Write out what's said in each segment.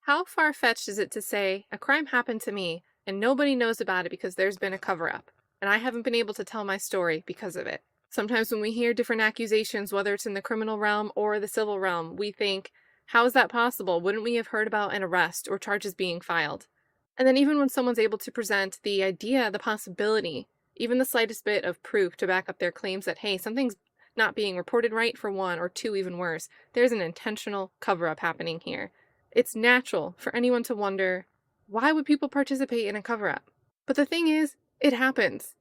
How far-fetched is it to say a crime happened to me and nobody knows about it because there's been a cover-up, and I haven't been able to tell my story because of it? Sometimes when we hear different accusations, whether it's in the criminal realm or the civil realm, we think, how is that possible? Wouldn't we have heard about an arrest or charges being filed? And then even when someone's able to present the idea, the possibility, even the slightest bit of proof to back up their claims that, hey, something's not being reported right for one, or two, even worse, there's an intentional cover-up happening here. It's natural for anyone to wonder, why would people participate in a cover-up? But the thing is, it happens.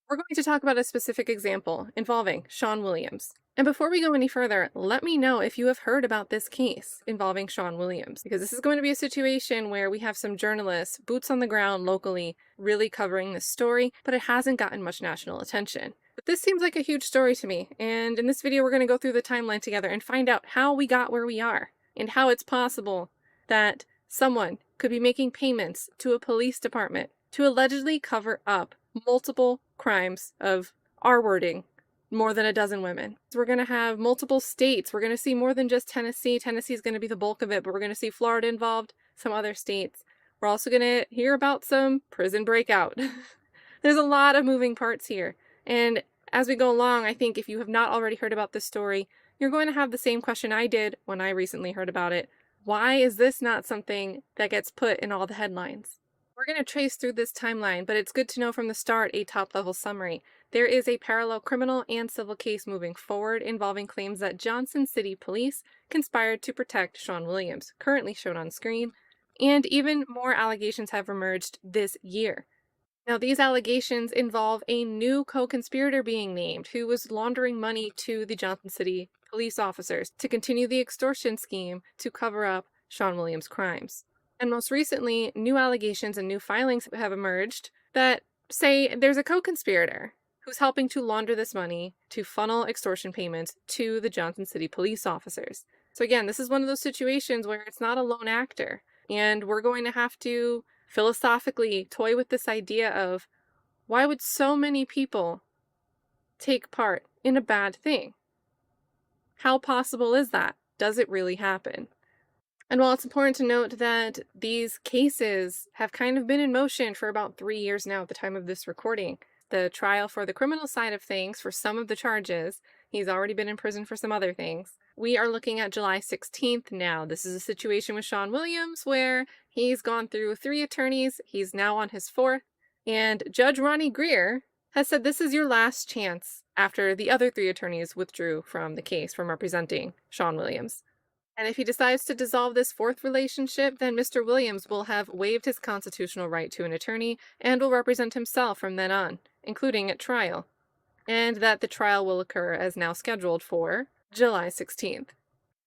We're going to talk about a specific example involving Sean Williams. And before we go any further, let me know if you have heard about this case involving Sean Williams, because this is going to be a situation where we have some journalists, boots on the ground locally, really covering this story, but it hasn't gotten much national attention. But this seems like a huge story to me, and in this video we're going to go through the timeline together and find out how we got where we are, and how it's possible that someone could be making payments to a police department to allegedly cover up multiple crimes of R-wording more than a dozen women. So we're going to have multiple states. We're going to see more than just Tennessee. Tennessee is going to be the bulk of it, but we're going to see Florida involved, some other states. We're also going to hear about some prison breakout. There's a lot of moving parts here. And as we go along, I think if you have not already heard about this story, you're going to have the same question I did when I recently heard about it. Why is this not something that gets put in all the headlines? We're going to trace through this timeline, but it's good to know from the start a top-level summary. There is a parallel criminal and civil case moving forward involving claims that Johnson City Police conspired to protect Sean Williams, currently shown on screen, and even more allegations have emerged this year. Now, these allegations involve a new co-conspirator being named who was laundering money to the Johnson City police officers to continue the extortion scheme to cover up Sean Williams' crimes. And most recently, new allegations and new filings have emerged that say there's a co-conspirator who's helping to launder this money to funnel extortion payments to the Johnson City police officers. So again, this is one of those situations where it's not a lone actor, and we're going to have to philosophically toy with this idea of, why would so many people take part in a bad thing? How possible is that? Does it really happen? And while it's important to note that these cases have kind of been in motion for about 3 years now at the time of this recording, the trial for the criminal side of things for some of the charges, he's already been in prison for some other things. We are looking at July 16th now. This is a situation with Sean Williams where he's gone through 3 attorneys, he's now on his 4th, and Judge Ronnie Greer has said this is your last chance after the other 3 attorneys withdrew from the case from representing Sean Williams. And if he decides to dissolve this 4th relationship, then Mr. Williams will have waived his constitutional right to an attorney and will represent himself from then on, including at trial. And that the trial will occur as now scheduled for July 16th.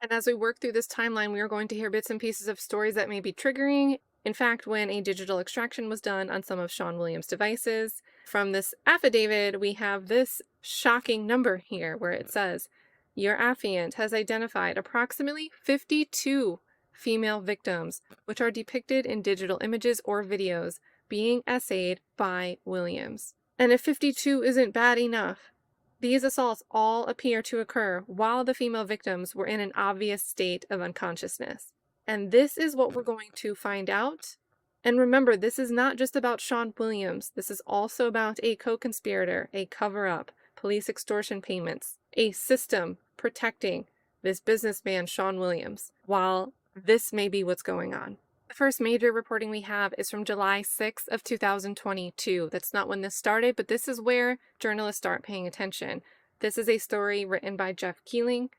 And as we work through this timeline, we are going to hear bits and pieces of stories that may be triggering. In fact, when a digital extraction was done on some of Sean Williams' devices, from this affidavit, we have this shocking number here where it says, your affiant has identified approximately 52 female victims, which are depicted in digital images or videos, being essayed by Williams. And if 52 isn't bad enough, these assaults all appear to occur while the female victims were in an obvious state of unconsciousness. And this is what we're going to find out. And remember, this is not just about Sean Williams. This is also about a co-conspirator, a cover-up, police extortion payments, a system protecting this businessman, Sean Williams, while this may be what's going on. The first major reporting we have is from July 6th of 2022. That's not when this started, but this is where journalists start paying attention. This is a story written by Jeff Keeling,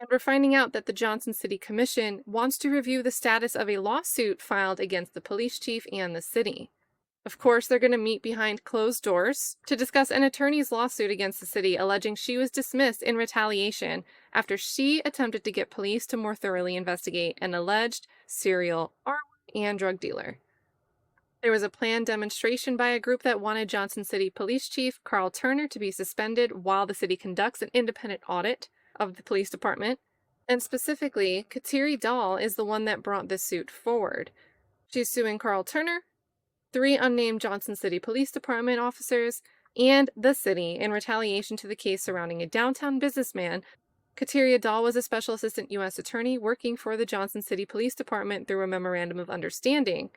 and we're finding out that the Johnson City Commission wants to review the status of a lawsuit filed against the police chief and the city. Of course, they're going to meet behind closed doors to discuss an attorney's lawsuit against the city alleging she was dismissed in retaliation after she attempted to get police to more thoroughly investigate an alleged serial R and drug dealer. There was a planned demonstration by a group that wanted Johnson City Police Chief Karl Turner to be suspended while the city conducts an independent audit of the police department. And specifically, Kateri Dahl is the one that brought this suit forward. She's suing Karl Turner, 3 unnamed Johnson City Police Department officers, and the city in retaliation to the case surrounding a downtown businessman Kateria Dahl was a special assistant U.S. attorney working for the Johnson City Police Department through a memorandum of understanding.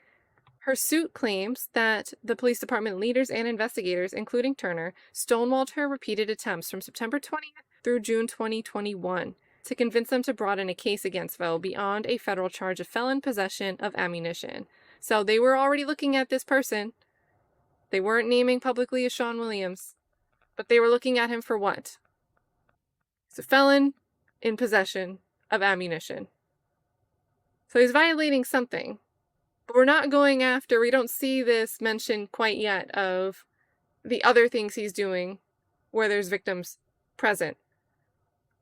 Her suit claims that the police department leaders and investigators, including Turner, stonewalled her repeated attempts from September 20th through June 2021 to convince them to broaden a case against Voe beyond a federal charge of felon possession of ammunition. So they were already looking at this person. They weren't naming publicly as Sean Williams, but they were looking at him for what? He's a felon in possession of ammunition. So he's violating something. But we're not going after, we don't see this mentioned quite yet of the other things he's doing where there's victims present.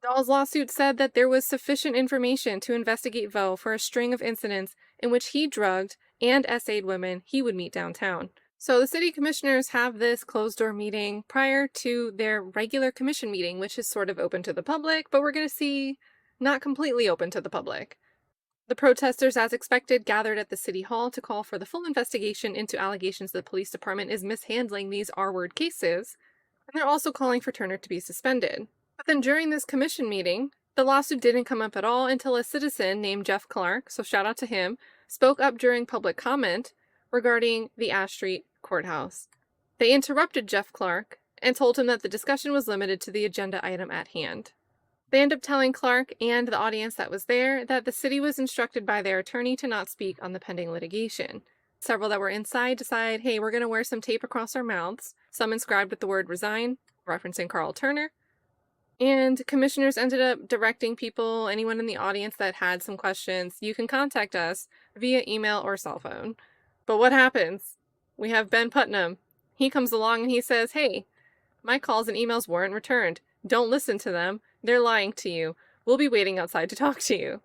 Dahl's lawsuit said that there was sufficient information to investigate Voe for a string of incidents in which he drugged and essayed women he would meet downtown. So the city commissioners have this closed-door meeting prior to their regular commission meeting, which is sort of open to the public, but we're going to see not completely open to the public. The protesters, as expected, gathered at the city hall to call for the full investigation into allegations the police department is mishandling these R-word cases, and they're also calling for Turner to be suspended. But then during this commission meeting, the lawsuit didn't come up at all until a citizen named Jeff Clark, so shout out to him, spoke up during public comment regarding the Ash Street courthouse. They interrupted Jeff Clark and told him that the discussion was limited to the agenda item at hand. They end up telling Clark and the audience that was there that the city was instructed by their attorney to not speak on the pending litigation. Several that were inside decide, hey, we're going to wear some tape across our mouths, some inscribed with the word resign, referencing Karl Turner. And commissioners ended up directing people, anyone in the audience that had some questions, you can contact us via email or cell phone. But what happens? We have Ben Putnam. He comes along and he says, hey, my calls and emails weren't returned. Don't listen to them. They're lying to you. We'll be waiting outside to talk to you.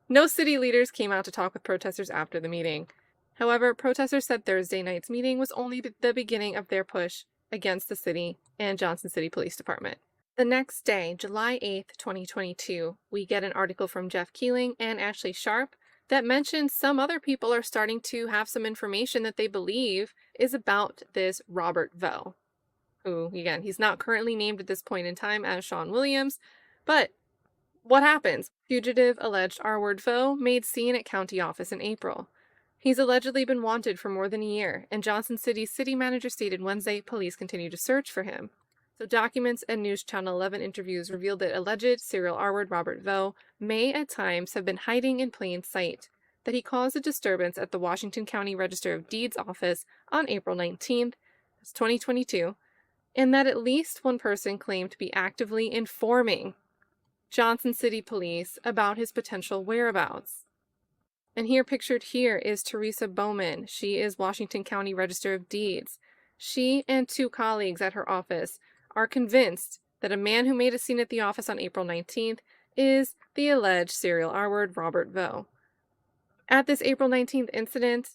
No city leaders came out to talk with protesters after the meeting. However, protesters said Thursday night's meeting was only the beginning of their push against the city and Johnson City Police Department. The next day, July 8th, 2022, we get an article from Jeff Keeling and Ashley Sharp that mentions some other people are starting to have some information that they believe is about this Robert Voe, who, again, he's not currently named at this point in time as Sean Williams, but what happens? Fugitive alleged R-word Voe made scene at county office in April. He's allegedly been wanted for more than a year, and Johnson City's city manager stated Wednesday police continue to search for him. So documents and News Channel 11 interviews revealed that alleged serial R-word Robert Voe may at times have been hiding in plain sight, that he caused a disturbance at the Washington County Register of Deeds office on April 19th, 2022, and that at least one person claimed to be actively informing Johnson City Police about his potential whereabouts. And here, pictured here, is Teresa Bowman. She is Washington County Register of Deeds. She and two colleagues at her office are convinced that a man who made a scene at the office on April 19th is the alleged serial R-word Robert Voe. At this April 19th incident,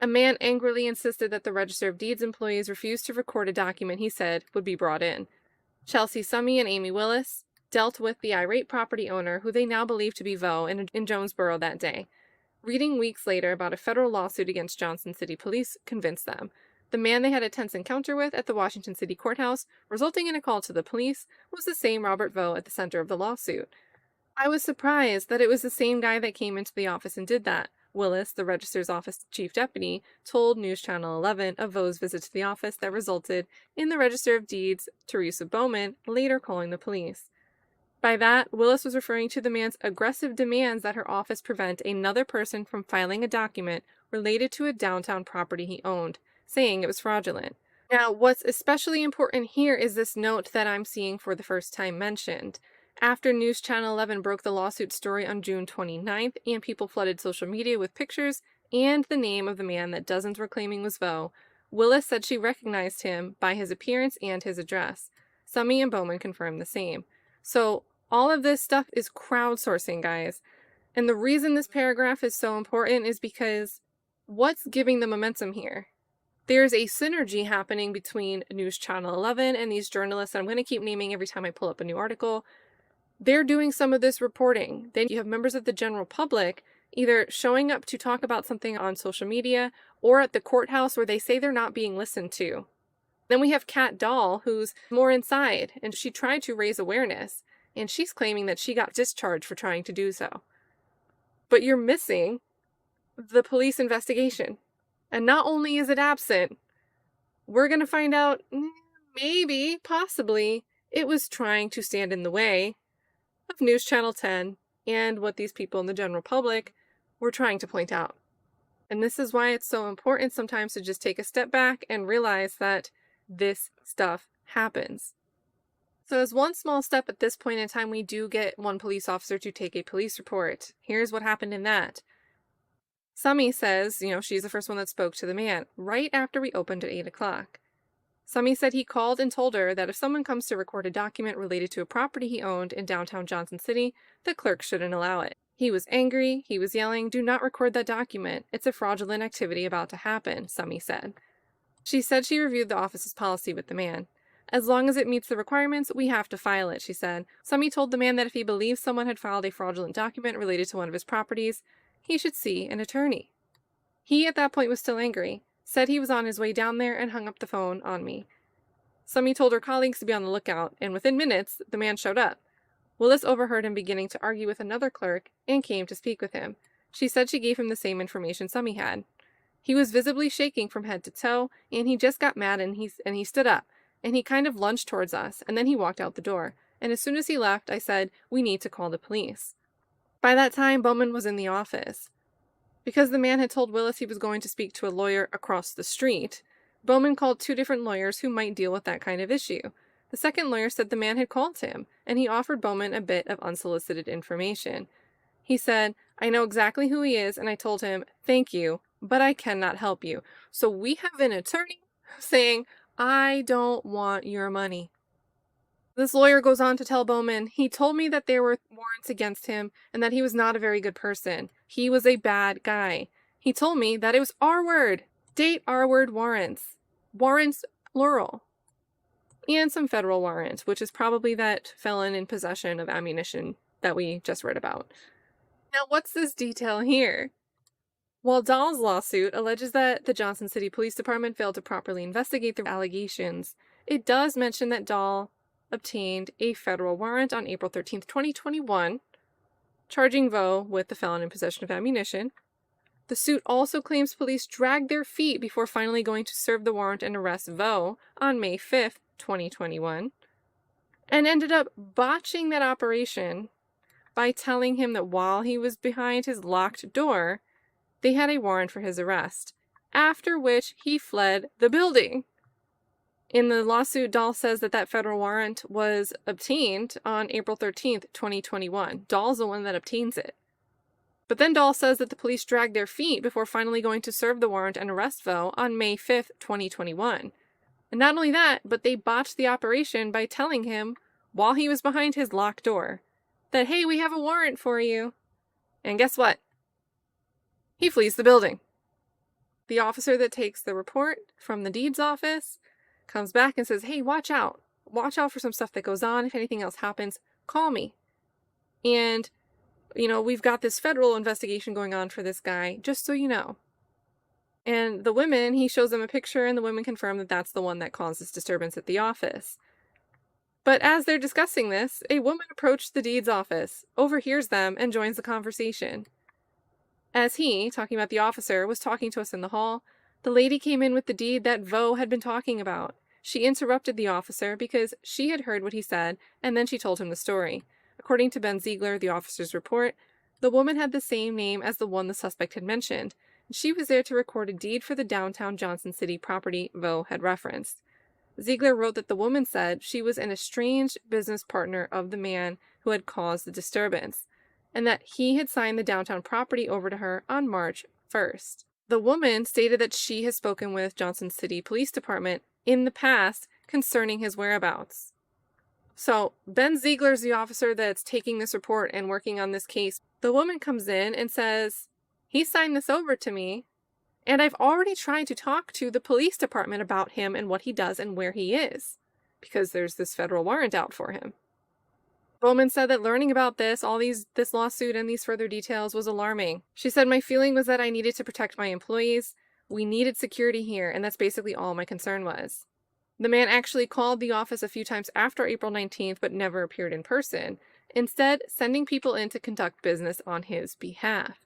a man angrily insisted that the Register of Deeds employees refuse to record a document he said would be brought in. Chelsea Summy and Amy Willis dealt with the irate property owner who they now believe to be Voe in Jonesboro that day. Reading weeks later about a federal lawsuit against Johnson City Police convinced them. The man they had a tense encounter with at the Washington City Courthouse, resulting in a call to the police, was the same Robert Voe at the center of the lawsuit. I was surprised that it was the same guy that came into the office and did that. Willis, the Register's office chief deputy, told News Channel 11 of Voe's visit to the office that resulted in the Register of Deeds, Teresa Bowman, later calling the police. By that, Willis was referring to the man's aggressive demands that her office prevent another person from filing a document related to a downtown property he owned, saying it was fraudulent. Now, what's especially important here is this note that I'm seeing for the first time mentioned. After News Channel 11 broke the lawsuit story on June 29th, and people flooded social media with pictures and the name of the man that dozens were claiming was Voe, Willis said she recognized him by his appearance and his address. Summy and Bowman confirmed the same. So, all of this stuff is crowdsourcing, guys. And the reason this paragraph is so important is because what's giving the momentum here? There's a synergy happening between News Channel 11 and these journalists that I'm going to keep naming every time I pull up a new article. They're doing some of this reporting. Then you have members of the general public either showing up to talk about something on social media or at the courthouse where they say they're not being listened to. Then we have Kat Dahl, who's more inside, and she tried to raise awareness. and she's claiming that she got discharged for trying to do so. But you're missing the police investigation. And not only is it absent, we're going to find out maybe, possibly, it was trying to stand in the way of News Channel 10 and what these people in the general public were trying to point out. And this is why it's so important sometimes to just take a step back and realize that this stuff happens. So as one small step at this point in time, we do get one police officer to take a police report. Here's what happened in that. Summy says, she's the first one that spoke to the man right after we opened at 8 o'clock. Summy said he called and told her that if someone comes to record a document related to a property he owned in downtown Johnson City, the clerk shouldn't allow it. He was angry, he was yelling, "Do not record that document. It's a fraudulent activity about to happen," Summy said. She said she reviewed the office's policy with the man. "As long as it meets the requirements, we have to file it," she said. Summy told the man that if he believes someone had filed a fraudulent document related to one of his properties, he should see an attorney. He, at that point, was still angry, said he was on his way down there, and hung up the phone on me. Summy told her colleagues to be on the lookout, and within minutes, the man showed up. Willis overheard him beginning to argue with another clerk and came to speak with him. She said she gave him the same information Summy had. He was visibly shaking from head to toe, and he just got mad and he stood up, and he kind of lunged towards us, and then he walked out the door. And as soon as he left, I said, "We need to call the police." By that time, Bowman was in the office. Because the man had told Willis he was going to speak to a lawyer across the street, Bowman called 2 different lawyers who might deal with that kind of issue. The second lawyer said the man had called him, and he offered Bowman a bit of unsolicited information. He said, "I know exactly who he is," and I told him, "Thank you, but I cannot help you." So we have an attorney saying, "I don't want your money." This lawyer goes on to tell Bowman, "He told me that there were warrants against him and that he was not a very good person. He was a bad guy. He told me that it was R-word, date R-word warrants, warrants plural, and some federal warrants, which is probably that felon in possession of ammunition that we just read about." Now, what's this detail here? While Dahl's lawsuit alleges that the Johnson City Police Department failed to properly investigate the allegations, it does mention that Dahl obtained a federal warrant on April 13th, 2021, charging Voe with the felon in possession of ammunition. The suit also claims police dragged their feet before finally going to serve the warrant and arrest Voe on May 5th, 2021, and ended up botching that operation by telling him that while he was behind his locked door, they had a warrant for his arrest, after which he fled the building. In the lawsuit, Dahl says that federal warrant was obtained on April 13th, 2021. Dahl's the one that obtains it. But then Dahl says that the police dragged their feet before finally going to serve the warrant and arrest Voe on May 5th, 2021. And not only that, but they botched the operation by telling him, while he was behind his locked door, that, "Hey, we have a warrant for you." And guess what? He flees the building. The officer that takes the report from the deeds office comes back and says, "Hey, watch out. Watch out for some stuff that goes on. If anything else happens, call me. And, we've got this federal investigation going on for this guy, just so you know." And the women, he shows them a picture, and the women confirm that that's the one that caused this disturbance at the office. But as they're discussing this, a woman approached the deeds office, overhears them, and joins the conversation. As he, talking about the officer, was talking to us in the hall, the lady came in with the deed that Voe had been talking about. She interrupted the officer because she had heard what he said, and then she told him the story. According to Ben Ziegler, the officer's report, the woman had the same name as the one the suspect had mentioned, and she was there to record a deed for the downtown Johnson City property Voe had referenced. Ziegler wrote that the woman said she was an estranged business partner of the man who had caused the disturbance, and that he had signed the downtown property over to her on March 1st. The woman stated that she has spoken with Johnson City Police Department in the past concerning his whereabouts. So Ben Ziegler's the officer that's taking this report and working on this case. The woman comes in and says, "He signed this over to me, and I've already tried to talk to the police department about him and what he does and where he is, because there's this federal warrant out for him." Bowman said that learning about this lawsuit and these further details was alarming. She said, "My feeling was that I needed to protect my employees. We needed security here, and that's basically all my concern was." The man actually called the office a few times after April 19th, but never appeared in person, instead sending people in to conduct business on his behalf.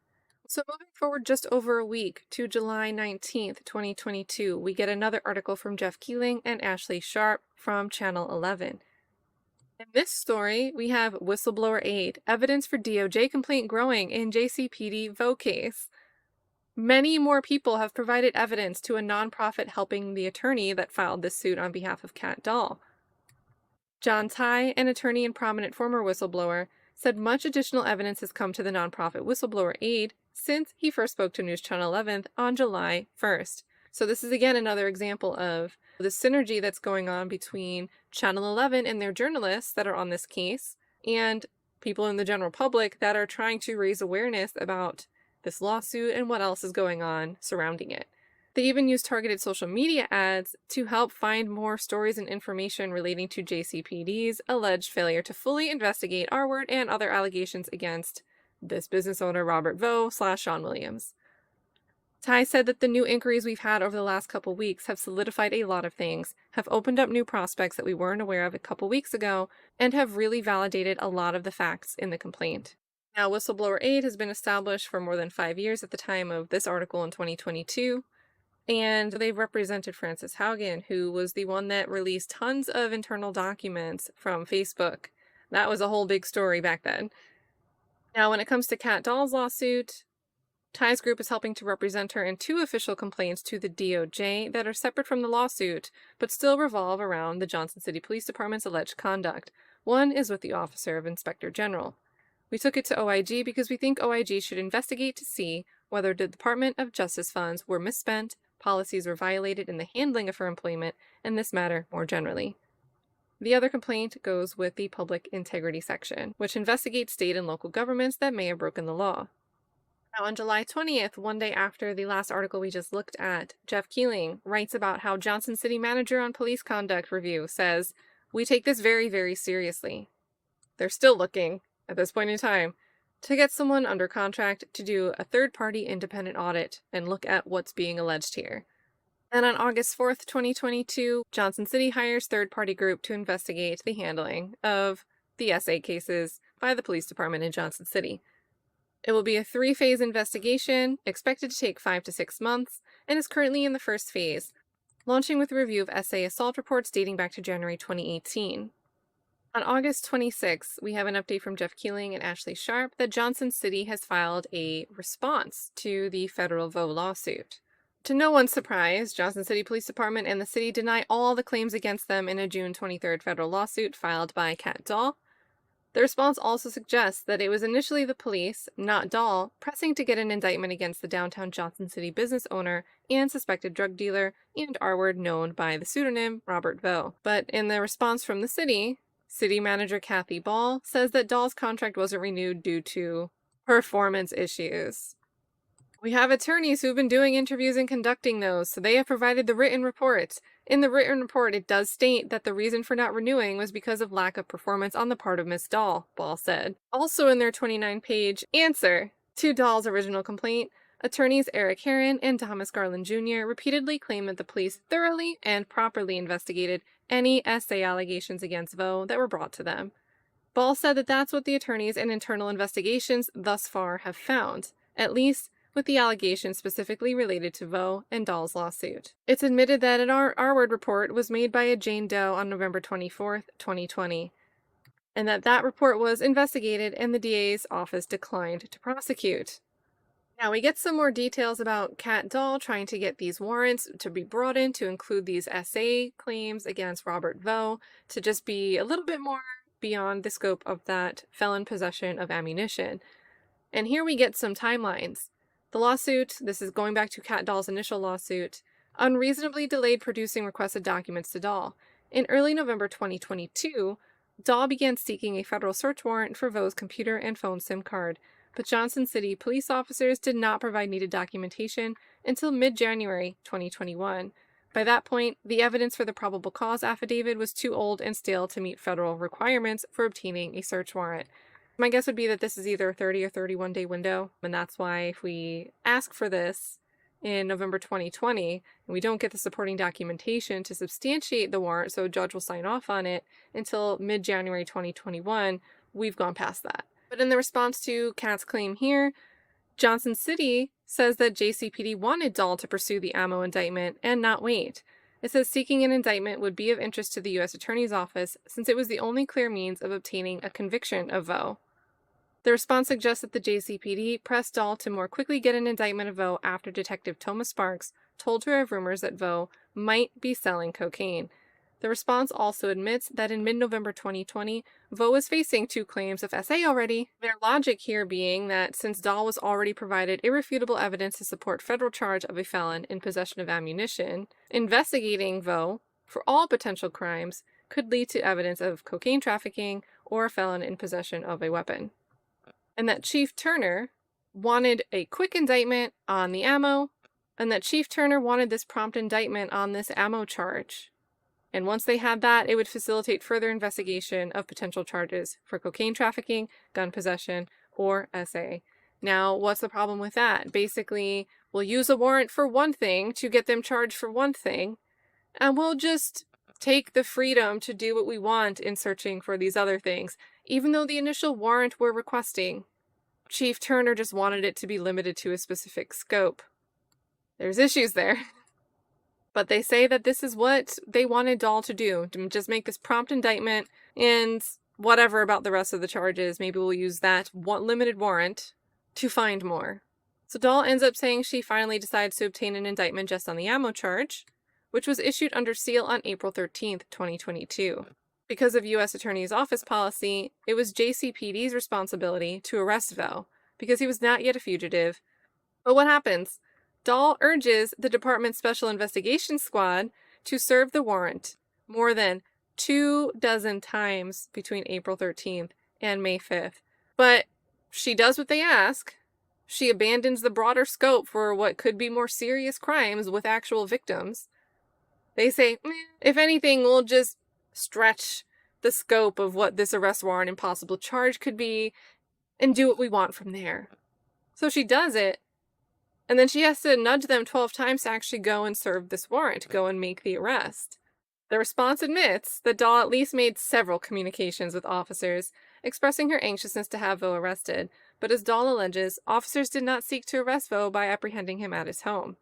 So moving forward just over a week to July 19th, 2022, we get another article from Jeff Keeling and Ashley Sharp from Channel 11. In this story, we have Whistleblower Aid, evidence for DOJ complaint growing in JCPD Voe case. Many more people have provided evidence to a nonprofit helping the attorney that filed this suit on behalf of Kat Dahl. John Tai, an attorney and prominent former whistleblower, said much additional evidence has come to the nonprofit Whistleblower Aid since he first spoke to News Channel 11 on July 1st. So this is again another example of the synergy that's going on between Channel 11 and their journalists that are on this case and people in the general public that are trying to raise awareness about this lawsuit and what else is going on surrounding it. They even use targeted social media ads to help find more stories and information relating to JCPD's alleged failure to fully investigate R-word and other allegations against this business owner, Robert Voe / Sean Williams. Ty said that the new inquiries we've had over the last couple weeks have solidified a lot of things, have opened up new prospects that we weren't aware of a couple weeks ago, and have really validated a lot of the facts in the complaint. Now, Whistleblower Aid has been established for more than 5 years at the time of this article in 2022, and they've represented Frances Haugen, who was the one that released tons of internal documents from Facebook. That was a whole big story back then. Now, when it comes to Kat Dahl's lawsuit, Ty's group is helping to represent her in 2 official complaints to the DOJ that are separate from the lawsuit, but still revolve around the Johnson City Police Department's alleged conduct. One is with the Office of Inspector General. We took it to OIG because we think OIG should investigate to see whether the Department of Justice funds were misspent, policies were violated in the handling of her employment, and this matter more generally. The other complaint goes with the Public Integrity Section, which investigates state and local governments that may have broken the law. Now, on July 20th, one day after the last article we just looked at, Jeff Keeling writes about how Johnson City Manager on Police Conduct Review says, "We take this very, very seriously." They're still looking, at this point in time, to get someone under contract to do a third-party independent audit and look at what's being alleged here. And on August 4th, 2022, Johnson City hires third-party group to investigate the handling of the SA cases by the police department in Johnson City. It will be a 3-phase investigation, expected to take 5 to 6 months, and is currently in the first phase, launching with a review of SA assault reports dating back to January 2018. On August 26, we have an update from Jeff Keeling and Ashley Sharp that Johnson City has filed a response to the federal Voe lawsuit. To no one's surprise, Johnson City Police Department and the city deny all the claims against them in a June 23rd federal lawsuit filed by Kat Dahl. The response also suggests that it was initially the police, not Dahl, pressing to get an indictment against the downtown Johnson City business owner and suspected drug dealer and R-word known by the pseudonym Robert Voe. But in the response from the city manager Kathy Ball says that Dahl's contract wasn't renewed due to performance issues. We have attorneys who've been doing interviews and conducting those, so they have provided the written reports. In the written report, it does state that the reason for not renewing was because of lack of performance on the part of Miss Dahl, Ball said. Also in their 29-page answer to Dahl's original complaint, attorneys Eric Herron and Thomas Garland Jr. repeatedly claimed that the police thoroughly and properly investigated any SA allegations against Voe that were brought to them. Ball said that that's what the attorneys and internal investigations thus far have found, at least with the allegations specifically related to Voe and Dahl's lawsuit. It's admitted that an R-word report was made by a Jane Doe on November 24th, 2020, and that report was investigated and the DA's office declined to prosecute. Now we get some more details about Kat Dahl trying to get these warrants to be brought in to include these SA claims against Robert Voe to just be a little bit more beyond the scope of that felon possession of ammunition. And here we get some timelines. The lawsuit, this is going back to Kat Dahl's initial lawsuit, unreasonably delayed producing requested documents to Dahl. In early November 2022, Dahl began seeking a federal search warrant for Voe's computer and phone SIM card, but Johnson City police officers did not provide needed documentation until mid-January 2021. By that point, the evidence for the probable cause affidavit was too old and stale to meet federal requirements for obtaining a search warrant. My guess would be that this is either a 30 or 31 day window, and that's why if we ask for this in November 2020, and we don't get the supporting documentation to substantiate the warrant, so a judge will sign off on it until mid-January 2021, we've gone past that. But in the response to Kat's claim here, Johnson City says that JCPD wanted Dahl to pursue the ammo indictment and not wait. It says seeking an indictment would be of interest to the U.S. Attorney's Office since it was the only clear means of obtaining a conviction of Voe. The response suggests that the JCPD pressed Dahl to more quickly get an indictment of Voe after Detective Thomas Sparks told her of rumors that Voe might be selling cocaine. The response also admits that in mid-November 2020, Voe was facing 2 claims of SA already. Their logic here being that since Dahl was already provided irrefutable evidence to support federal charge of a felon in possession of ammunition, investigating Voe for all potential crimes could lead to evidence of cocaine trafficking or a felon in possession of a weapon. And that Chief Turner wanted a quick indictment on the ammo, and that Chief Turner wanted this prompt indictment on this ammo charge. And once they had that, it would facilitate further investigation of potential charges for cocaine trafficking, gun possession, or SA. Now, what's the problem with that? Basically, we'll use a warrant for one thing to get them charged for one thing, and we'll just take the freedom to do what we want in searching for these other things. Even though the initial warrant we're requesting, Chief Turner just wanted it to be limited to a specific scope. There's issues there. But they say that this is what they wanted Dahl to do, to just make this prompt indictment, and whatever about the rest of the charges, maybe we'll use that one limited warrant to find more. So Dahl ends up saying she finally decides to obtain an indictment just on the ammo charge, which was issued under seal on April 13th, 2022. Because of U.S. Attorney's Office policy, it was JCPD's responsibility to arrest Voe, because he was not yet a fugitive. But what happens? Dahl urges the department's Special Investigations Squad to serve the warrant more than 24 times between April 13th and May 5th. But she does what they ask. She abandons the broader scope for what could be more serious crimes with actual victims. They say, if anything, we'll just stretch the scope of what this arrest warrant and possible charge could be and do what we want from there. So she does it. And then she has to nudge them 12 times to actually go and serve this warrant, go and make the arrest. The response admits that Dahl at least made several communications with officers, expressing her anxiousness to have Voe arrested, but as Dahl alleges, officers did not seek to arrest Voe by apprehending him at his home.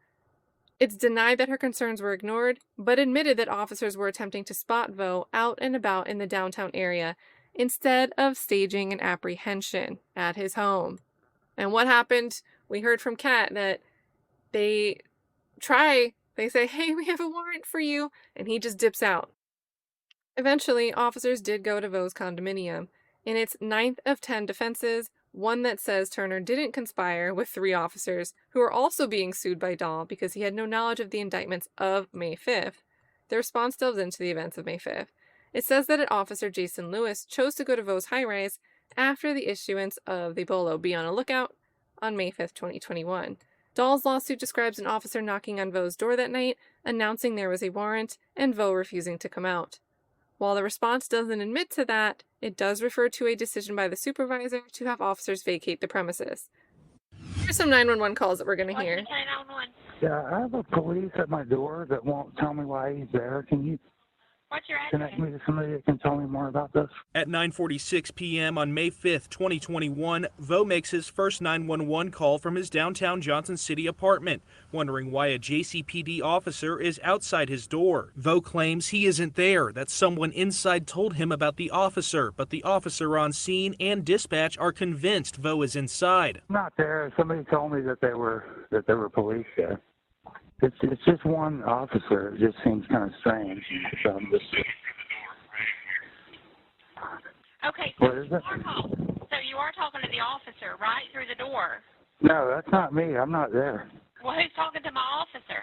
It's denied that her concerns were ignored, but admitted that officers were attempting to spot Voe out and about in the downtown area, instead of staging an apprehension at his home. And what happened? We heard from Kat that they say, hey, we have a warrant for you, and he just dips out. Eventually, officers did go to Voe's condominium. In its 9th of 10 defenses, one that says Turner didn't conspire with 3 officers who are also being sued by Dahl because he had no knowledge of the indictments of May 5th, the response delves into the events of May 5th. It says that an officer, Jason Lewis, chose to go to Voe's high-rise after the issuance of the BOLO, Be on a Lookout, on May 5th, 2021. Dahl's lawsuit describes an officer knocking on Voe's door that night, announcing there was a warrant, and Voe refusing to come out. While the response doesn't admit to that, it does refer to a decision by the supervisor to have officers vacate the premises. Here's some 911 calls that we're going to hear. Yeah, I have a police at my door that won't tell me why he's there. Can you What's your address? connect me to somebody that can tell me more about this? At 9:46 p.m. on May 5th, 2021, Voe makes his first 911 call from his downtown Johnson City apartment, wondering why a JCPD officer is outside his door. Voe claims he isn't there, that someone inside told him about the officer, but the officer on scene and dispatch are convinced Voe is inside. I'm not there. Somebody told me that there were police there. It's just one officer. It just seems kind of strange. So Okay, what is it? So you are talking to the officer right through the door. No, that's not me. I'm not there. Well, who's talking to my officer?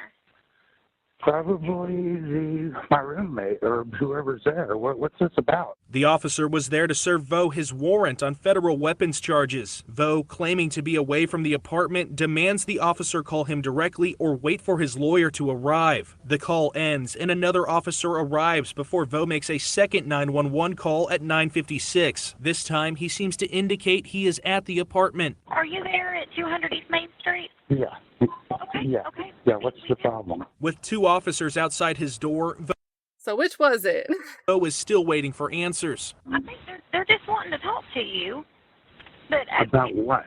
Probably my roommate or whoever's there. What's this about? The officer was there to serve Voe his warrant on federal weapons charges. Voe, claiming to be away from the apartment, demands the officer call him directly or wait for his lawyer to arrive. The call ends and another officer arrives before Voe makes a second 911 call at 9:56. This time, he seems to indicate he is at the apartment. Are you there at 200 East Main Street? Yeah. Okay. Yeah. Okay. Yeah, what's the problem? With 2 officers outside his door, So which was it? Voe is still waiting for answers. I think they're just wanting to talk to you. But About what?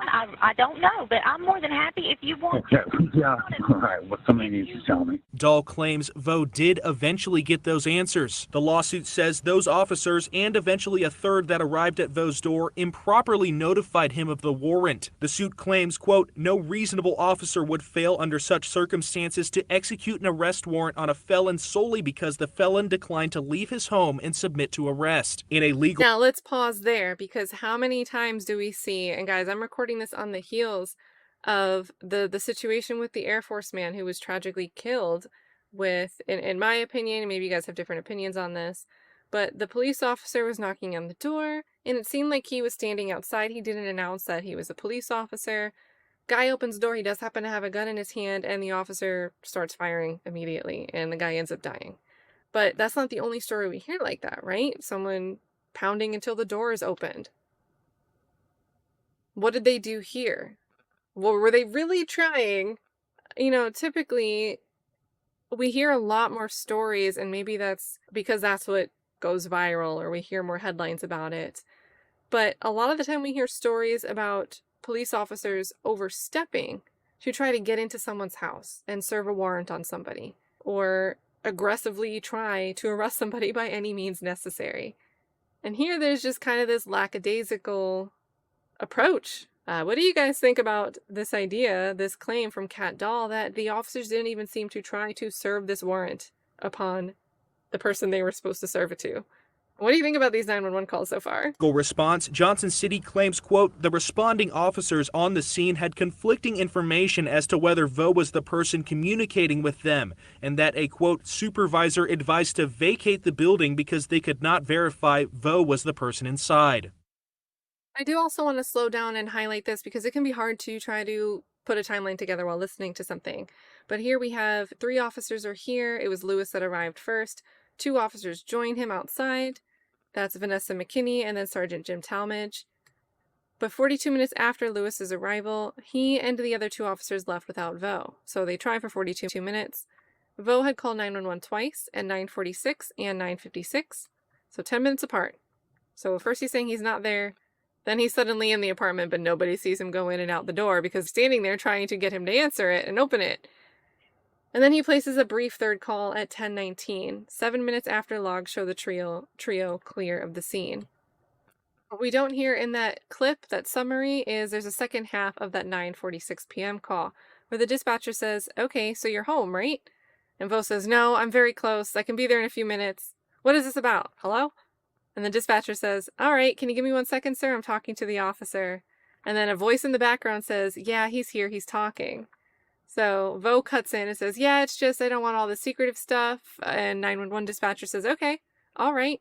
I don't know, but I'm more than happy if you want to. Yeah, all right. Well, somebody needs to tell me. Dahl claims Voe did eventually get those answers. The lawsuit says those officers and eventually a third that arrived at Voe's door improperly notified him of the warrant. The suit claims, quote, no reasonable officer would fail under such circumstances to execute an arrest warrant on a felon solely because the felon declined to leave his home and submit to arrest. In a legal Now let's pause there, because how many times do we see, and guys, I'm recording this on the heels of the situation with the Air Force man who was tragically killed with, in my opinion, maybe you guys have different opinions on this, but the police officer was knocking on the door and it seemed like he was standing outside. He didn't announce that he was a police officer. Guy opens the door, he does happen to have a gun in his hand, and the officer starts firing immediately and the guy ends up dying. But that's not the only story we hear like that, right? Someone pounding until the door is opened. What did they do here? Well, were they really trying? You know, typically we hear a lot more stories, and maybe that's because that's what goes viral or we hear more headlines about it. But a lot of the time we hear stories about police officers overstepping to try to get into someone's house and serve a warrant on somebody, or aggressively try to arrest somebody by any means necessary. And here there's just kind of this lackadaisical approach. What do you guys think about this idea, this claim from Kat Dahl that the officers didn't even seem to try to serve this warrant upon the person they were supposed to serve it to? What do you think about these 911 calls so far? response, Johnson City claims, quote, the responding officers on the scene had conflicting information as to whether Voe was the person communicating with them, and that a, quote, supervisor advised to vacate the building because they could not verify Voe was the person inside. I do also want to slow down and highlight this because it can be hard to try to put a timeline together while listening to something. But here we have 3 officers are here. It was Lewis that arrived first. 2 officers joined him outside. That's Vanessa McKinney and then Sergeant Jim Talmadge. But 42 minutes after Lewis's arrival, he and the other 2 officers left without Voe. So they tried for 42 minutes. Voe had called 911 twice at 9:46 and 9:56. So 10 minutes apart. So first he's saying he's not there. Then he's suddenly in the apartment, but nobody sees him go in and out the door because he's standing there trying to get him to answer it and open it. And then he places a brief third call at 10:19, 7 minutes after logs show the trio clear of the scene. What we don't hear in that clip, that summary, is there's a second half of that 9:46 p.m. call where the dispatcher says, okay, so you're home, right? And Voe says, no, I'm very close. I can be there in a few minutes. What is this about? Hello? And the dispatcher says, all right, can you give me 1 second, sir? I'm talking to the officer. And then a voice in the background says, yeah, he's here, he's talking. So Voe cuts in and says, yeah, it's just I don't want all the secretive stuff. And 911 dispatcher says, okay, all right.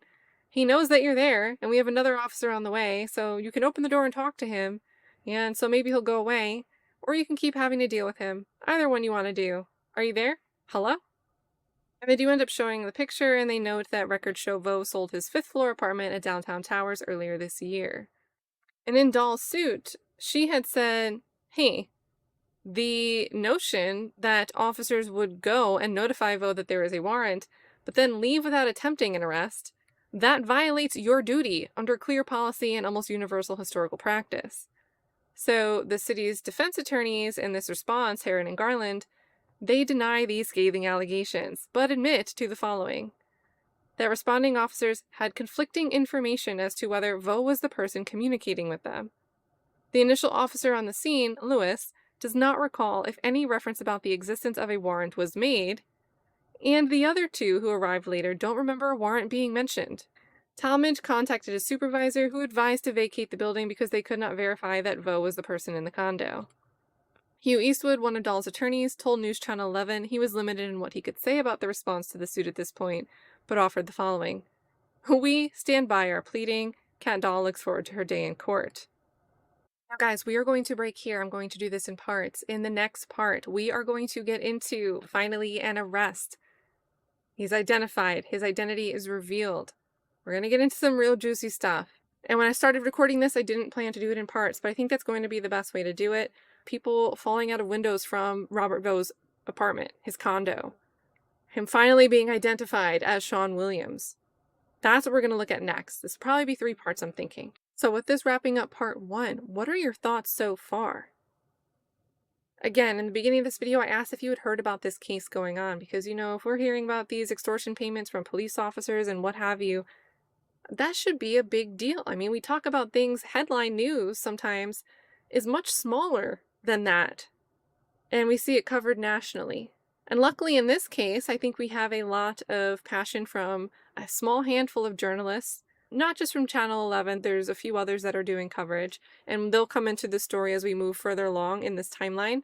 He knows that you're there, and we have another officer on the way, so you can open the door and talk to him. And so maybe he'll go away, or you can keep having to deal with him. Either one you want to do. Are you there? Hello? And they do end up showing the picture, and they note that records show Voe sold his 5th floor apartment at Downtown Towers earlier this year. And in Dahl's suit, she had said, hey, the notion that officers would go and notify Voe that there is a warrant, but then leave without attempting an arrest, that violates your duty under clear policy and almost universal historical practice. So the city's defense attorneys in this response, Heron and Garland, they deny these scathing allegations, but admit to the following: that responding officers had conflicting information as to whether Voe was the person communicating with them. The initial officer on the scene, Lewis, does not recall if any reference about the existence of a warrant was made, and the other 2 who arrived later don't remember a warrant being mentioned. Talmadge contacted his supervisor, who advised to vacate the building because they could not verify that Voe was the person in the condo. Hugh Eastwood, one of Dahl's attorneys, told News Channel 11 he was limited in what he could say about the response to the suit at this point, but offered the following: we stand by our pleading. Kat Dahl looks forward to her day in court. Now guys, we are going to break here. I'm going to do this in parts. In the next part, we are going to get into, finally, an arrest. He's identified. His identity is revealed. We're going to get into some real juicy stuff. And when I started recording this, I didn't plan to do it in parts, but I think that's going to be the best way to do it. people falling out of windows from Robert Voe's apartment, his condo. Him finally being identified as Sean Williams. That's what we're going to look at next. This will probably be 3 parts, I'm thinking. So with this wrapping up part 1, what are your thoughts so far? Again, in the beginning of this video, I asked if you had heard about this case going on because, if we're hearing about these extortion payments from police officers and what have you, that should be a big deal. I mean, we talk about things, headline news sometimes is much smaller than that, and we see it covered nationally. And luckily in this case, I think we have a lot of passion from a small handful of journalists, not just from Channel 11, there's a few others that are doing coverage, and they'll come into the story as we move further along in this timeline.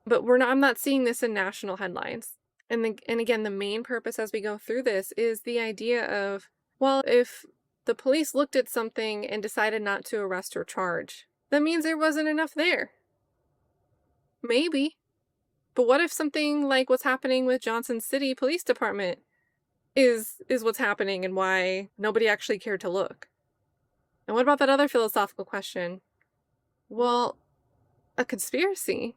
But I'm not seeing this in national headlines. And again, the main purpose as we go through this is the idea of, well, if the police looked at something and decided not to arrest or charge, that means there wasn't enough there. Maybe. But what if something like what's happening with Johnson City Police Department is what's happening and why nobody actually cared to look? And what about that other philosophical question? Well, a conspiracy?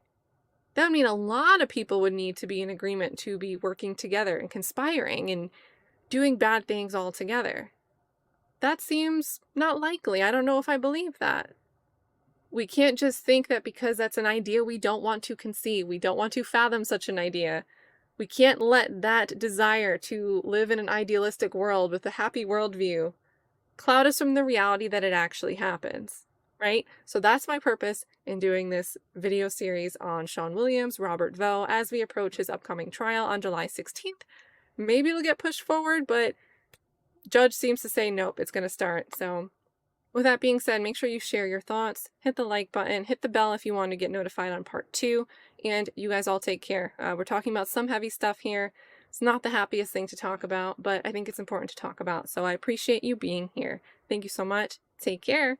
That would mean a lot of people would need to be in agreement to be working together and conspiring and doing bad things all together. That seems not likely. I don't know if I believe that. We can't just think that because that's an idea we don't want to conceive, we don't want to fathom such an idea. We can't let that desire to live in an idealistic world with a happy worldview cloud us from the reality that it actually happens, right? So that's my purpose in doing this video series on Sean Williams, Robert Voe, as we approach his upcoming trial on July 16th. Maybe it'll get pushed forward, but judge seems to say nope, it's going to start. So with that being said, make sure you share your thoughts, hit the like button, hit the bell if you want to get notified on part 2, and you guys all take care. We're talking about some heavy stuff here. It's not the happiest thing to talk about, but I think it's important to talk about. So I appreciate you being here. Thank you so much. Take care.